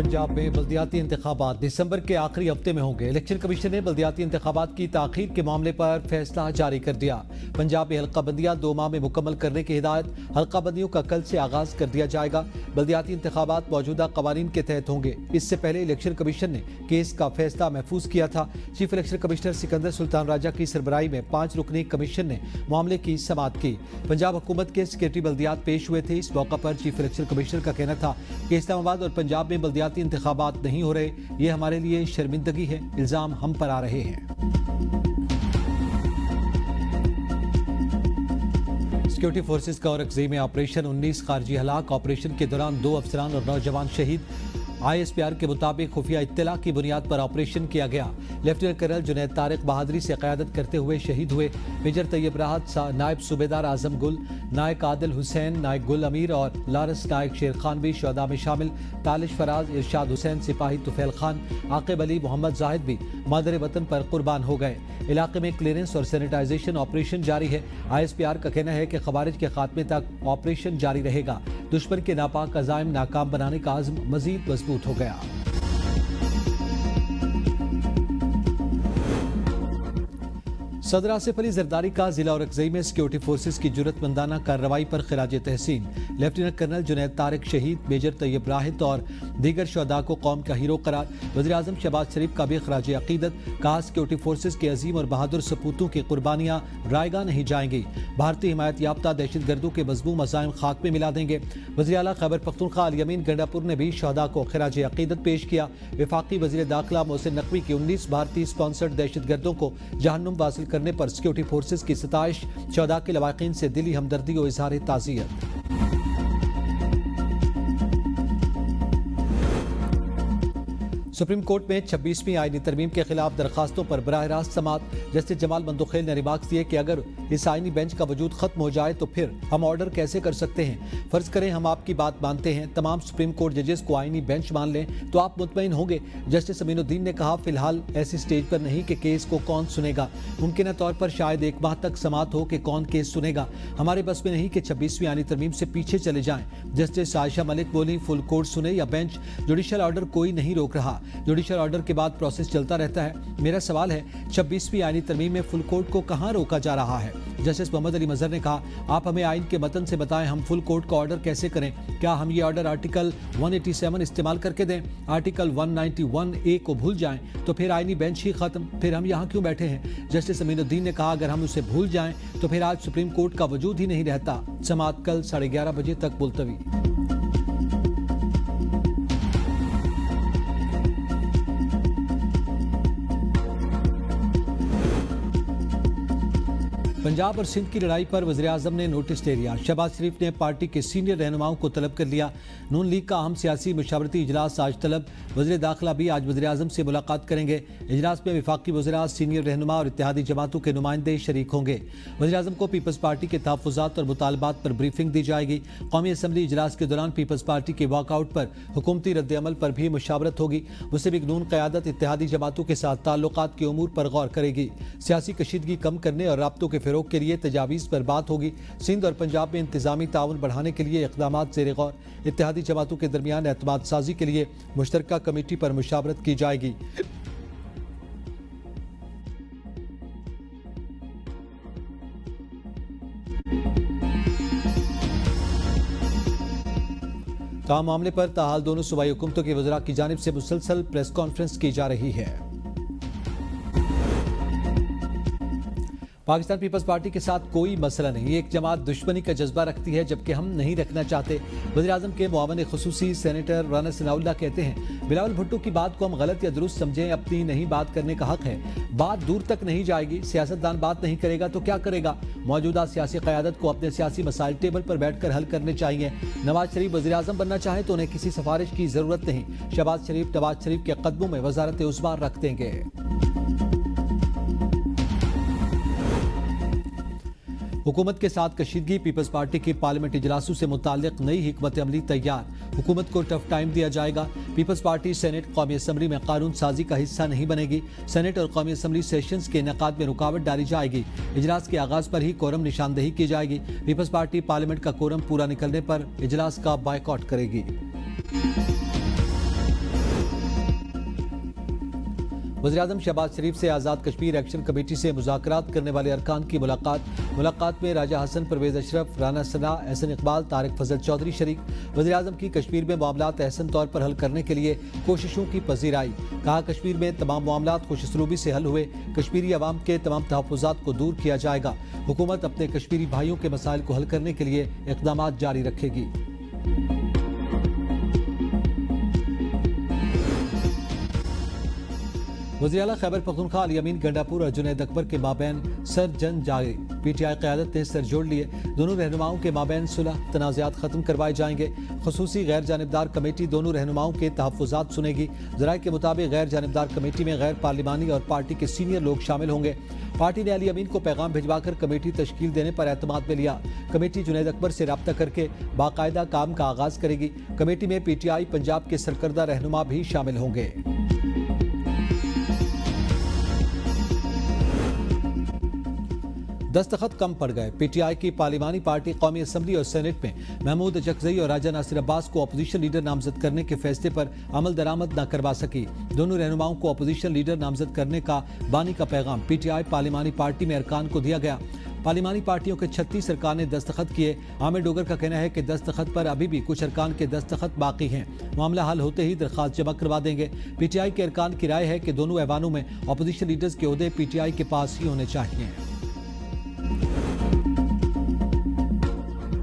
पंजाब में बल्दियाती इंतखाबात दिसंबर के आखिरी हफ्ते में होंगे। इलेक्शन कमीशन ने बल्दियाती इंतखाबात की ताखीर के मामले पर फैसला जारी कर दिया। पंजाब में हल्का बंदियां 2 माह में मुकम्मल करने की हिदायत। हल्का बंदियों का कल से आगाज कर दिया जाएगा। बल्दियाती इंतखाबात मौजूदा कवानीन के तहत होंगे। इससे पहले इलेक्शन कमीशन ने केस का फैसला महफूज किया था। Chief election commissioner Sikandar Sultan Raja की सरबराही में 5 रुकनी कमीशन ने मामले की समाअत की। पंजाब हुकूमत के सेक्रेटरी बल्दियात पेश हुए थे। इस मौका पर चीफ इलेक्शन कमिश्नर का कहना था कि इस्लामाबाद और पंजाब में बल्दियाती इंतखाबात नहीं हो रहे, ये हमारे लिए शर्मिंदगी है। इल्जाम हम पर आ रहे हैं। सिक्योरिटी फोर्सेस का औरंगजेब में ऑपरेशन 19 खारजी हलाक। ऑपरेशन के दौरान 2 अफसरान और नौजवान शहीद। ISPR के मुताबिक खुफिया इत्तला की बुनियाद पर ऑपरेशन किया गया। लेफ्टिनेंट कर्नल जुनैद तारिक बहादुरी से क़यादत करते हुए शहीद हुए। मेजर तैयब राहत, नायब सूबेदार आजम गुल, नायक आदिल हुसैन, नायक गुल अमीर और लारस नायक शेर खान भी शुहदा में शामिल। तालिश फराज, इरशाद हुसैन, सिपाही तुफैल खान, आकिब अली, मोहम्मद जाहिद भी मादर वतन पर कुर्बान हो गए। इलाके में क्लियरेंस और सैनिटाइजेशन ऑपरेशन जारी है। ISPR का कहना है कि खवारिज के खात्मे तक ऑपरेशन जारी रहेगा। दुश्मन के नापाक अज़ाइम नाकाम बनाने का आज़म मजीद मजबूत हो गया। सदर आसिफ अली जरदारी का जिला औरंगजेब में सिक्योरिटी फोर्सेस की जुर्रतमंदाना कार्रवाई पर खिराज तहसीन। लेफ्टिनेंट कर्नल जुनैद तारिक शहीद, मेजर तैयब राहत और दीगर शहदा को कौम का हीरो करार। वज़ीर आज़म शहबाज शरीफ का भी खिराज अकीदत। कहा सिक्योरिटी फोर्सेस के अजीम और बहादुर सपूतों की कुर्बानियां रायगा नहीं जाएंगी। भारतीय हिमायत याफ्ता दहशत गर्दों के मज़मूम अज़ाइम खाक में मिला देंगे। वज़ीर आला खैबर पख्तूनख्वा अल यमीन गंडापुर ने भी शहदा को खिराज अकीदत पेश किया। वफाकी वज़ीर दाखिला मोहसिन नकवी की 19 भारतीय स्पॉन्सर्ड दहशत गर्दों को जहन्नुम वासिल करने पर सिक्योरिटी फोर्सेस की सताइश। शहदा के लवाकिन से दिली हमदर्दी और इजहार ताज़ियत। सुप्रीम कोर्ट में 26वीं आईनी तरमीम के खिलाफ दरखास्तों पर बराह रास्त समाअत। जस्टिस जमाल मंदोखेल ने रिमार्क्स दिए कि अगर इस आईनी बेंच का वजूद खत्म हो जाए तो फिर हम ऑर्डर कैसे कर सकते हैं। फर्ज करें हम आपकी बात मानते हैं, तमाम सुप्रीम कोर्ट जजेस को आईनी बेंच मान लें तो आप मुतमईन होंगे। जस्टिस अमीनुद्दीन ने कहा फिलहाल ऐसी स्टेज पर नहीं कि केस को कौन सुनेगा। मुमकिन तौर पर शायद 1 माह तक समाअत हो कि कौन केस सुनेगा। हमारे बस में नहीं कि 26वीं आईनी तरमीम से पीछे चले जाएं। जस्टिस आयशा मलिक बोली फुल कोर्ट सुने या बेंच, जुडिशल ऑर्डर कोई नहीं रोक रहा। जुडिशल ऑर्डर के बाद प्रोसेस चलता रहता है। मेरा सवाल है 26वीं आईनी तरमीम में फुल कोर्ट को कहां रोका जा रहा है। जस्टिस मोहम्मद अली मजहर ने कहा आप हमें आइन के मतन से बताएं हम फुल कोर्ट का ऑर्डर कैसे करें। क्या हम ये ऑर्डर आर्टिकल 187 इस्तेमाल करके दें, आर्टिकल 191A को भूल जाएं तो फिर आईनी बेंच ही खत्म, फिर हम यहाँ क्यों बैठे हैं। जस्टिस अमीनुद्दीन ने कहा अगर हम उसे भूल जाएं तो फिर आज सुप्रीम कोर्ट का वजूद ही नहीं रहता। समाअत कल 11:30 बजे तक मुलतवी। पंजाब और सिंध की लड़ाई पर वज़ीर आज़म ने नोटिस ले लिया। शहबाज शरीफ ने पार्टी के सीनियर रहनुमाओं को तलब कर लिया। नून लीग का अहम सियासी मशावरती इजलास आज तलब। वज़ीर दाखिला भी आज वज़ीर आज़म से मुलाकात करेंगे। इजलास में वफाकी वज़ीरात, सीनियर रहनुमा और इत्तेहादी जमातों के नुमाइंदे शरीक होंगे। वज़ीर आज़म को पीपल्स पार्टी के तहफ़्फ़ुज़ात और मुतालबात पर ब्रीफिंग दी जाएगी। कौमी असम्बली इजलास के दौरान पीपल्स पार्टी के वॉकआउट पर हुकूमती रद्द-ए-अमल पर भी मुशावरत होगी। मुस्लिम लीग नून क़यादत इत्तेहादी जमातों के साथ ताल्लुकात के उमूर पर गौर करेगी। सियासी कशीदगी कम करने और राब्तों के फ़रोग़ के लिए तजावीज़ पर बात होगी। सिंध और पंजाब में इंतजामी ताउन बढ़ाने के लिए इक़दामात ज़ेर गौर। इत्तेहादी जमातों के दरमियान एतमाद साजी के लिए मुश्तरका कमेटी पर मुशावरत की जाएगी। तमाम मामले पर ताहाल दोनों सूबाई हुकूमतों के वज़रा की जानिब से मुसलसल प्रेस कॉन्फ्रेंस की जा रही है। पाकिस्तान पीपल्स पार्टी के साथ कोई मसला नहीं। एक जमात दुश्मनी का जज्बा रखती है जबकि हम नहीं रखना चाहते। वज़ीर आज़म के मुआवन खुसूसी सेनेटर राना सनाउल्लाह कहते हैं बिलावल भुट्टो की बात को हम गलत या दुरुस्त समझें, अपनी नहीं बात करने का हक है। बात दूर तक नहीं जाएगी। सियासतदान बात नहीं करेगा तो क्या करेगा। मौजूदा सियासी क़यादत को अपने सियासी मसाइल टेबल पर बैठकर हल करने चाहिए। नवाज शरीफ वज़ीर आज़म बनना चाहे तो उन्हें किसी सिफारिश की ज़रूरत नहीं। शहबाज शरीफ नवाज शरीफ के कदमों में वज़ारत उस्मा रख देंगे। हुकूमत के साथ कशीदगी। पीपल्स पार्टी की पार्लियामेंट इजलासों से मुताल्लिक नई हिकमत अमली तैयार। हुकूमत को टफ टाइम दिया जाएगा। पीपल्स पार्टी सेनेट कौमी असम्बली में कानून साजी का हिस्सा नहीं बनेगी। सेनेट और कौमी असम्बली सेशंस के इनेकाद में रुकावट डाली जाएगी। इजलास के आगाज पर ही कोरम निशानदही की जाएगी। पीपल्स पार्टी पार्लियामेंट का कोरम पूरा निकलने पर इजलास का बायकॉट करेगी। वज़ीर-ए-आज़म शहबाज शरीफ से आज़ाद कश्मीर एक्शन कमेटी से मुज़ाकरात करने वाले अरकान की मुलाकात में राजा हसन, परवेज़ अशरफ, राना सना, एहसन इकबाल, तारिक फजल चौधरी शरीक। वज़ीर-ए-आज़म की कश्मीर में मामलात एहसन तौर पर हल करने के लिए कोशिशों की पजीराई। कहा, कश्मीर में तमाम मामलात खुशसलूबी से हल हुए, कश्मीरी अवाम के तमाम तहफ़्फ़ुज़ात को दूर किया जाएगा। हुकूमत अपने कश्मीरी भाइयों के मसाइल को हल करने के लिए इक़दामात जारी रखेगी। वज़ीर आला खैबर पख्तूनख्वा अली अमीन गंडापुर और जुनैद अकबर के माबैन सर जंग जारी। पीटीआई क़यादत ने सर जोड़ लिए। दोनों रहनुमाओं के माबैन सुलह तनाज़ात ख़त्म करवाए जाएंगे। ख़ुसूसी गैर जानिबदार कमेटी दोनों रहनुमाओं के तहफ़्फ़ुज़ात सुनेगी। ज़राए के मुताबिक गैर जानिबदार कमेटी में गैर पार्लिमानी और पार्टी के सीनियर लोग शामिल होंगे। पार्टी ने अली अमीन को पैगाम भिजवाकर कमेटी तश्कील देने पर एतमाद में लिया। कमेटी जुनैद अकबर से रब्ता करके बाकायदा काम का आगाज़ करेगी। कमेटी में पीटीआई पंजाब के सरकर्दा रहनुमा भी शामिल होंगे। दस्तखत कम पड़ गए। पीटीआई की पार्लिमानी पार्टी कौमी असम्बली और सेनेट में महमूद अचकज़ई और राजा नासिर अब्बास को अपोजिशन लीडर नामजद करने के फैसले पर अमल दरामद न करवा सकी। दोनों रहनुमाओं को अपोजिशन लीडर नामजद करने का बानी का पैगाम पीटीआई पार्लिमानी पार्टी में अरकान को दिया गया। पार्लिमानी पार्टियों के 36 अरकान ने दस्तखत किए। आमिर डोगर का कहना है कि दस्तखत पर अभी भी कुछ अरकान के दस्तखत बाकी हैं। मामला हल होते ही दरखास्त जमा करवा देंगे। पीटीआई के अरकान की राय है कि दोनों ऐवानों में अपोजिशन लीडर्स के ओहदे पीटीआई के पास ही होने चाहिए।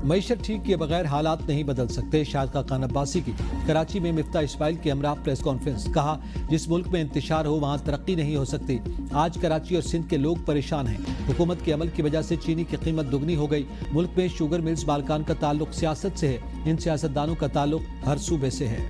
मईशत ठीक किए बगैर हालात नहीं बदल सकते। शाहिद खान अब्बासी की कराची में मिफ्ता इस्माइल के हमरा प्रेस कॉन्फ्रेंस। कहा, जिस मुल्क में इंतशार हो वहाँ तरक्की नहीं हो सकती। आज कराची और सिंध के लोग परेशान हैं। हुकूमत के अमल की वजह से चीनी की कीमत दुगनी हो गई। मुल्क में शुगर मिल्स मालकान का ताल्लुक सियासत से है। इन सियासतदानों का ताल्लुक हर सूबे से है।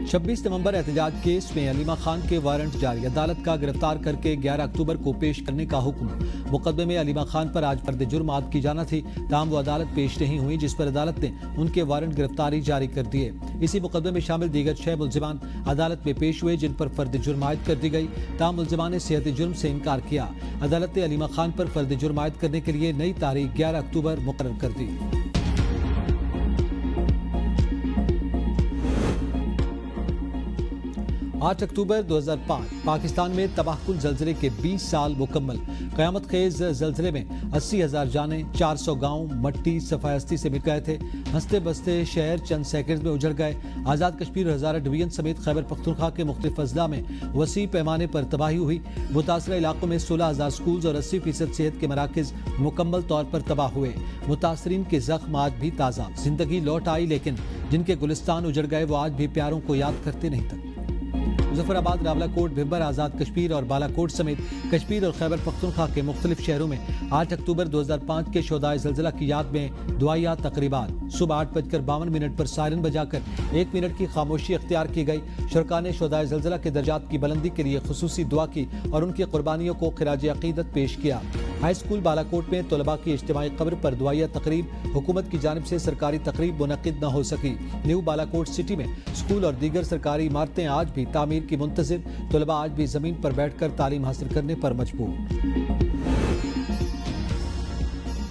26 नवंबर एहतजाज केस में अलीमा खान के वारंट जारी। अदालत का गिरफ्तार करके 11 अक्टूबर को पेश करने का हुक्म। मुकदमे में अलीमा खान पर आज फर्द जुर्म आद की जाना थी, ताहम वो अदालत पेश नहीं हुई, जिस पर अदालत ने उनके वारंट गिरफ्तारी जारी कर दिए। इसी मुकदमे में शामिल दीगर 6 मुल्जिमान अदालत में पेश हुए, जिन पर फर्द जुर्म आयद कर दी गई। ताहम मुल्जिमान ने सेहत जुर्म से इनकार किया। अदालत ने अलीमा खान पर फर्द जुर्म आयद करने के लिए नई तारीख 11 अक्टूबर मुकर्रर कर दी। 8 अक्टूबर 2005 पाकिस्तान में तबाहकुन जल्जले के 20 साल मुकम्मल। क़यामत खेज जल्जले में 80,000 जानें, 400 गाँव मट्टी सफायस्ती से मिट गए थे। हंसते बसते शहर चंद सेकंड में उजड़ गए। आज़ाद कश्मीर और हज़ारा डिवीजन समेत खैबर पख्तूनख्वा के मुख्तलिफ अजला में वसी पैमाने पर तबाही हुई। मुतासरा इलाकों में 16,000 स्कूल और 80% सेहत के मराकज़ मुकम्मल तौर पर तबाह हुए। मुतासरीन के जख्म आज भी ताज़ा। जिंदगी लौट आई, लेकिन जिनके गुलिस्तान उजड़ गए वो आज भी प्यारों को याद करते नहीं तक। मुजफ्फराबाद, रावलाकोट, भिंबर, आज़ाद कश्मीर और बालाकोट समेत कश्मीर और खैबर पख्तूनख्वा के मुख्तलिफ शहरों में 8 अक्टूबर 2005 के शोहदाए ज़ल्ज़ला की याद में दुआया तकरीबात। सुबह 8:52 पर सायरन बजाकर 1 मिनट की खामोशी अख्तियार की गई। शुरका ने शोहदाए ज़ल्ज़ला के दर्जात की बुलंदी के लिए खुसूसी दुआ की और उनकी कुर्बानियों को खिराज अकीदत पेश किया। हाई स्कूल बालाकोट में तलबा की इज्तिमाई कब्र पर दुआया तकरीब। हुकूमत की जानिब से सरकारी तकरीब मुनक्किद न हो सकी। न्यू बालाकोट सिटी में स्कूल और दीगर सरकारी इमारतें आज भी तामीर की मुंतज़िर। तलबा आज भी जमीन पर बैठकर तालीम हासिल करने पर मजबूर।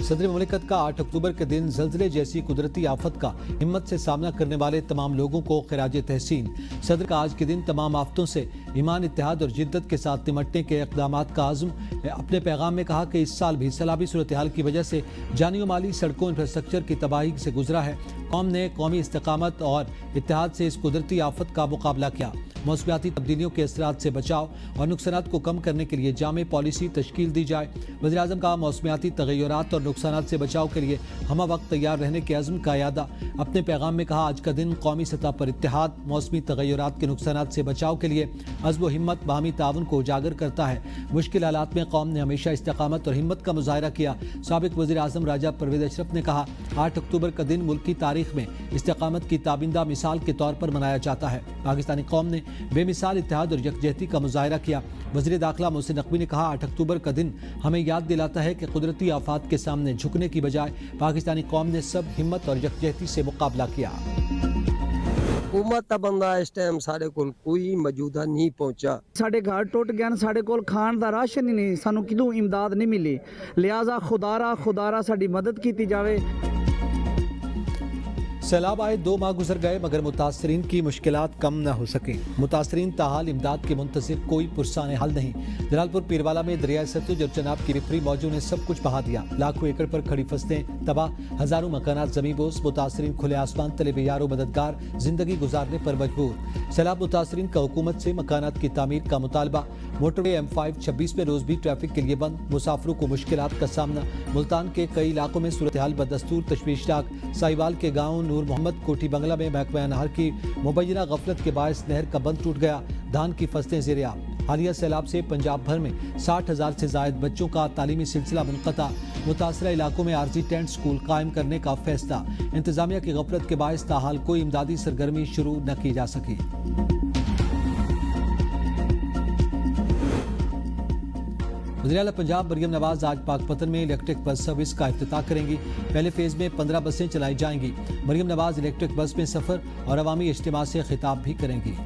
सदर मुमलिकत का 8 अक्टूबर के दिन ज़ल्ज़ले जैसी कुदरती आफत का हिम्मत से सामना करने वाले तमाम लोगों को खिराज तहसीन। सदर का आज के दिन तमाम आफतों से ईमान, इत्तेहाद और जिद्दत के साथ निमटने के इक़दामात का आज़म। अपने पैगाम में कहा कि इस साल भी सैलाबी सूरत हाल की वजह से जानी और माली सड़कों इंफ्रास्ट्रक्चर की तबाही से गुजरा है। कौम ने कौमी इस्तिकामत और इत्तेहाद से इस कुदरती आफत का मुकाबला किया। मौसमियाती तब्दीलियों के असरात से बचाव और नुकसानात को कम करने के लिए जामे पॉलिसी तश्कील दी जाए। वज़ीर आज़म का मौसमियाती तग़य्युरात और नुकसानात से बचाव के लिए हम वक्त तैयार रहने के अज़्म का यादा। अपने पैगाम में कहा, आज का दिन कौमी सतह पर इत्तेहाद, मौसमी तग़य्युरात के नुकसानात से बचाव के लिए अज़्म व हिम्मत, बाहमी ताउन को उजागर करता है। मुश्किल हालात में कौम ने हमेशा इस्तिकामत और हिम्मत का मुज़ाहिरा किया। साबिक़ वज़ीर आज़म राजा परवेज़ अशरफ ने कहा, 8 अक्टूबर का दिन मुल्क की तारीख में इस्तिकामत की ताबिंदा मिसाल के तौर पर मनाया जाता है। पाकिस्तानी कौम ने बेमिसाल इत्तेहाद और यकजहती का मुज़ाहिरा किया। वज़ीर दाखिला मोहसिन नकवी ने कहा, 8 अक्टूबर का दिन हमें याद दिलाता है कि कुदरती आफात के सामने झुकने की बजाय पाकिस्तानी कौम ने सब हिम्मत और यकजहती से मुकाबला किया। हुकूमत का बंदा इस टाइम साढ़े कोल कोई मौजूदा नहीं पहुंचा। साढ़े घर टुट गए, साढ़े कोल खान दा राशन ही नहीं, सानू किदों इमदाद नहीं मिली। लिहाजा खुदारा साड़ी मदद की जावे। सैलाब आए 2 माह गुजर गए मगर मुतासरीन की मुश्किलात कम न हो सके। मुतासरीन ताहाल इमदाद के मुंतज़िर कोई पुरसाने हल नहीं। जलालपुर पीरवाला में दरिया सतलुज और चनाब की रिफरी मौजों ने सब कुछ बहा दिया। लाखों एकड़ पर खड़ी फसलें तबाह, हजारों मकानात ज़मींबोस। मुतासरीन खुले आसमान तले बेयारो मददगार जिंदगी गुजारने पर मजबूर। सैलाब मुतासरीन का हुकूमत से मकानात की तामीर का मुतालबा। मोटरवे M5 26 में रोज भी ट्रैफिक के लिए बंद। मुसाफिरों को मुश्किलात का सामना। मुल्तान के कई इलाकों में सूरत हाल बदस्तूर तशवीशनाक। साहिवाल के गाँव नूर मोहम्मद कोठी बंगला में महकमा नहर की मुबैना गफलत के बायस नहर का बंद टूट गया। धान की फसलें ज़ेर-ए-आब। हालिया सैलाब से पंजाब भर में 60,000 से जायद बच्चों का तालीमी सिलसिला मुनक़ता। मुतासरा इलाकों में आर्जी टेंट स्कूल कायम करने का फैसला। इंतजामिया की गफलत के बायस ताहाल कोई इमदादी सरगर्मी शुरू न की जा सकी। वज़ीर-ए-आला पंजाब मरियम नवाज आज पाकपतन में इलेक्ट्रिक बस सर्विस का इफ्तिताह करेंगी। पहले फेज में 15 बसें चलाई जाएंगी। मरियम नवाज इलेक्ट्रिक बस में सफर और अवामी इज्तिमा से खिताब भी करेंगी।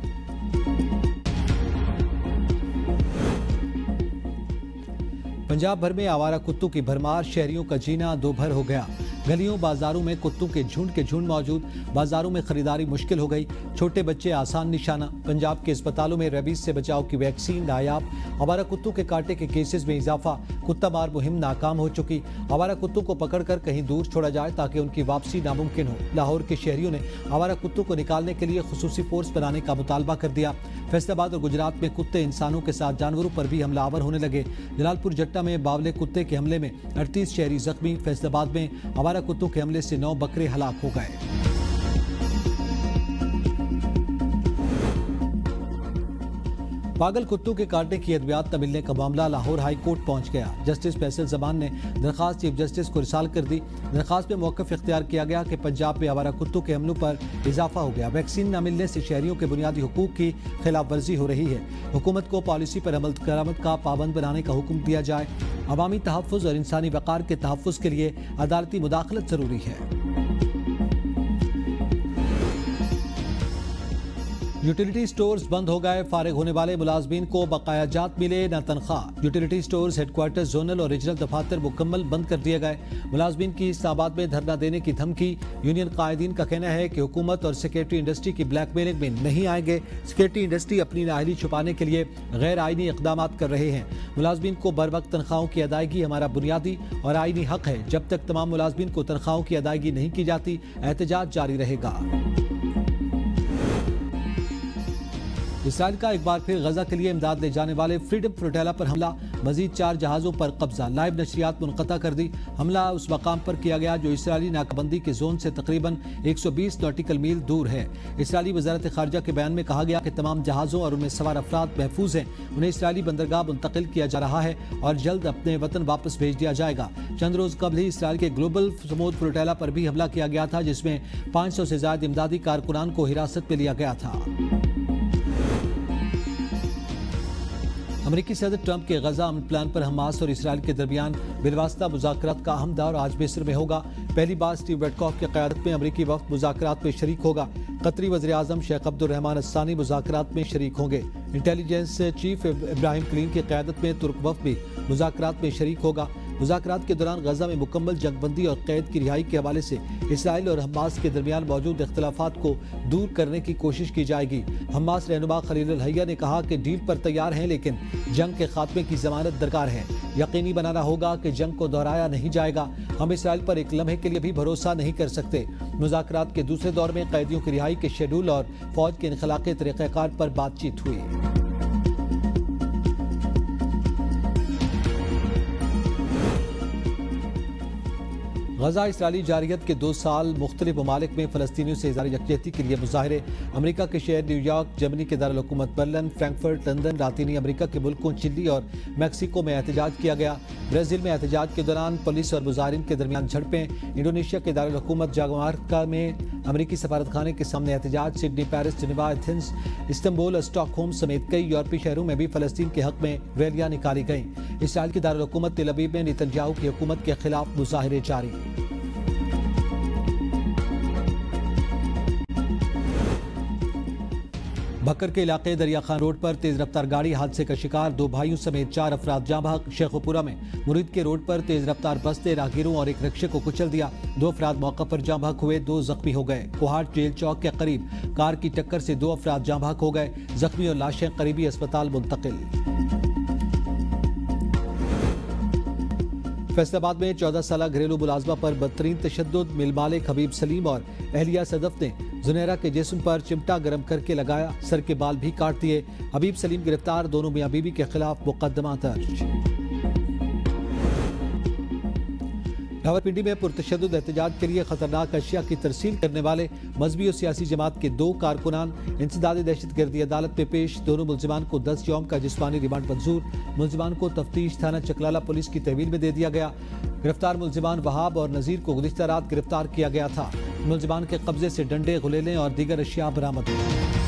पंजाब भर में आवारा कुत्तों की भरमार, शहरियों का जीना दो भर हो गया। गलियों बाजारों में कुत्तों के झुंड मौजूद। बाजारों में खरीदारी मुश्किल हो गई। छोटे बच्चे आसान निशाना। पंजाब के अस्पतालों में रेबीज से बचाव की वैक्सीन नायाब। आवारा कुत्तों के कांटे के केसेस में इजाफा। कुत्ता मार मुहिम नाकाम हो चुकी। आवारा कुत्तों को पकड़कर कहीं दूर छोड़ा जाए ताकि उनकी वापसी नामुमकिन हो। लाहौर के शहरियों ने आवारा कुत्तों को निकालने के लिए खुसूसी फोर्स बनाने का मुतालबा कर दिया। फैसलाबाद और गुजरात में कुत्ते इंसानों के साथ जानवरों पर भी हमलावर होने लगे। जलालपुर जट्टा में बावले कुत्ते के हमले में 38 शहरी जख्मी। फैसलाबाद में आवारा कुत्तों के हमले से 9 बकरे हलाक हो गए। पागल कुत्तों के काटने की अद्वियात न मिलने का मामला लाहौर हाई कोर्ट पहुंच गया। जस्टिस फैसल जमान ने दरखास्त चीफ जस्टिस को रिसाल कर दी। दरखास्त में मौक़िफ़ इख्तियार किया गया कि पंजाब में आवारा कुत्तों के हमलों पर इजाफा हो गया। वैक्सीन न मिलने से शहरियों के बुनियादी हुकूक की खिलाफ वर्जी हो रही है। हुकूमत को पॉलिसी पर अमल दरामद का पाबंद बनाने का हुक्म दिया जाए। अवामी तहफ़्फ़ुज़ और इंसानी वक़ार के तहफ़्फ़ुज़ के लिए अदालती मुदाखलत ज़रूरी है। यूटिलिटी स्टोर्स बंद हो गए। फारिग होने वाले मुलाजमीन को बकाया जात मिले न तनख्वाह। यूटिलिटी स्टोर्स हेडक्वार्टर जोनल और रीजनल दफातर मुकम्मल बंद कर दिए गए। मुलाजमीन की इस्लामाबाद में धरना देने की धमकी। यूनियन कायदीन का कहना है कि हुकूमत और सेक्रेटरी इंडस्ट्री की ब्लैकमेलिंग में नहीं आएंगे। सेक्रेटरी इंडस्ट्री अपनी नाअहली छुपाने के लिए गैर आइनी इकदाम कर रहे हैं। मुलाजमीन को बर वक्त तनख्वाहों की अदायगी हमारा बुनियादी और आइनी हक है। जब तक तमाम मुलाजमीन को तनख्वाहों की अदायगी नहीं की जाती, एहतजाज जारी रहेगा। इसराइल का एक बार फिर गजा के लिए इमदाद ले जाने वाले फ्रीडम फ्लोटेला पर हमला। मजीद 4 जहाज़ों पर कब्जा। लाइव नशरियात मुनक़ता कर दी। हमला उस मकाम पर किया गया जो इसराइली नाकाबंदी के जोन से तकरीबन 120 नॉटिकल मील दूर है। इसराइली वज़ारत ख़ारिजा के बयान में कहा गया कि तमाम जहाज़ों और उनमें सवार अफराद महफूज हैं। उन्हें इसराइली बंदरगाह मुंतकिल किया जा रहा है और जल्द अपने वतन वापस भेज दिया जाएगा। चंद रोज़ कबल ही इसराइल के ग्लोबल समूद फ्लोटेला पर भी हमला किया गया था, जिसमें 500 से ज़्यादा इमदादी कारकुनान को हिरासत में लिया गया था। अमेरिकी सदर ट्रंप के गजा अमन प्लान पर हमास और इसराइल के दरमियान बिलवास्ता मुज़ाकरात का अहम दौर आज मिस्र में होगा। पहली बार स्टीव विटकॉफ की क़यादत में अमेरिकी वफ़द मुज़ाकरात में शरीक होगा। कतरी वज़ीर आज़म शेख अब्दुर्रहमान अस्सानी मुज़ाकरात में शरीक होंगे। इंटेलिजेंस चीफ इब्राहिम क्लीन की क़यादत में तुर्क वफ़द भी मुज़ाकरात में शरीक होगा। मुज़ाकरात के दौरान गजा में मुकम्मल जंगबंदी और कैद की रिहाई के हवाले से इसराइल और हमास के दरमियान मौजूद इख्तलाफात को दूर करने की कोशिश की जाएगी। हमास रहनुमा खलील अल हैया ने कहा कि डील पर तैयार हैं, लेकिन जंग के खात्मे की जमानत दरकार है। यकीनी बनाना होगा कि जंग को दोहराया नहीं जाएगा। हम इसराइल पर एक लम्हे के लिए भी भरोसा नहीं कर सकते। मुज़ाकरात के दूसरे दौर में कैदियों की रिहाई के शेड्यूल और फौज के इनखला के तरीक़ाकार पर बातचीत हुई। गजा इसराइली जारियत के 2 साल मुख्तलिफ ममालिक में फ़लस्तीनियों से इज़हार यकजहती के लिए मुज़ाहरे। अमरीका के शहर न्यूयॉर्क, जर्मनी के दारुल हुकूमत बर्लिन, फ्रैंकफर्ट, लंदन, लातीनी अमरीका के मुल्कों चिली और मैक्सिको में एहतजाज किया गया। ब्राज़ील में एहतजाज के दौरान पुलिस और मुजाहिरीन के दरमियान झड़पें। इंडोनेशिया के दारुल हुकूमत जाकार्ता में अमरीकी सफारतखाने के सामने एहतजाज। Sydney, Paris, Geneva, Athens, Istanbul और स्टॉकहोम समेत कई यूरोपीय शहरों में भी फ़लस्तीन के हक़ में रैलियाँ निकाली गईं। इसराइल की दारुल हुकूमत तेल अवीव में नेतन्याहू की हुकूमत के खिलाफ मुज़ाहरे जारी। بکر کے علاقے دریا خان روڈ پر تیز رفتار گاڑی حادثے کا شکار، 2 بھائیوں سمیت 4 افراد جاں بحق۔ شیخوپورہ میں مرید کے روڈ پر تیز رفتار بس نے راہگیروں اور ایک رکشے کو کچل دیا، 2 افراد موقع پر جاں بحق ہوئے، 2 زخمی ہو گئے۔ کوہاٹ جیل چوک کے قریب کار کی ٹکر سے 2 افراد جاں بحق ہو گئے، زخمی اور لاشیں قریبی اسپتال منتقل۔ فیصل آباد میں 14 سالہ گھریلو ملازمہ پر بدترین تشدد، مل مالک حبیب سلیم اور اہلیہ صدف نے زنیرہ کے جسم پر چمٹا گرم کر کے لگایا، سر کے بال بھی کاٹ دیے۔ حبیب سلیم گرفتار، دونوں میاں بیوی کے خلاف مقدمہ درج۔ راولپنڈی میں پرتشدد احتجاج کے لیے خطرناک اشیاء کی ترسیل کرنے والے مذہبی اور سیاسی جماعت کے 2 کارکنان انسداد دہشت گردی عدالت میں پیش، دونوں ملزمان کو 10 یوم کا جسمانی ریمانڈ منظور۔ ملزمان کو تفتیش تھانہ چکلالہ پولیس کی تحویل میں دے دیا گیا۔ گرفتار ملزمان وہاب اور نذیر کو گزشتہ رات گرفتار کیا گیا تھا۔ ملزمان کے قبضے سے ڈنڈے، غلیلیں اور دیگر اشیاء برآمد ہوئی۔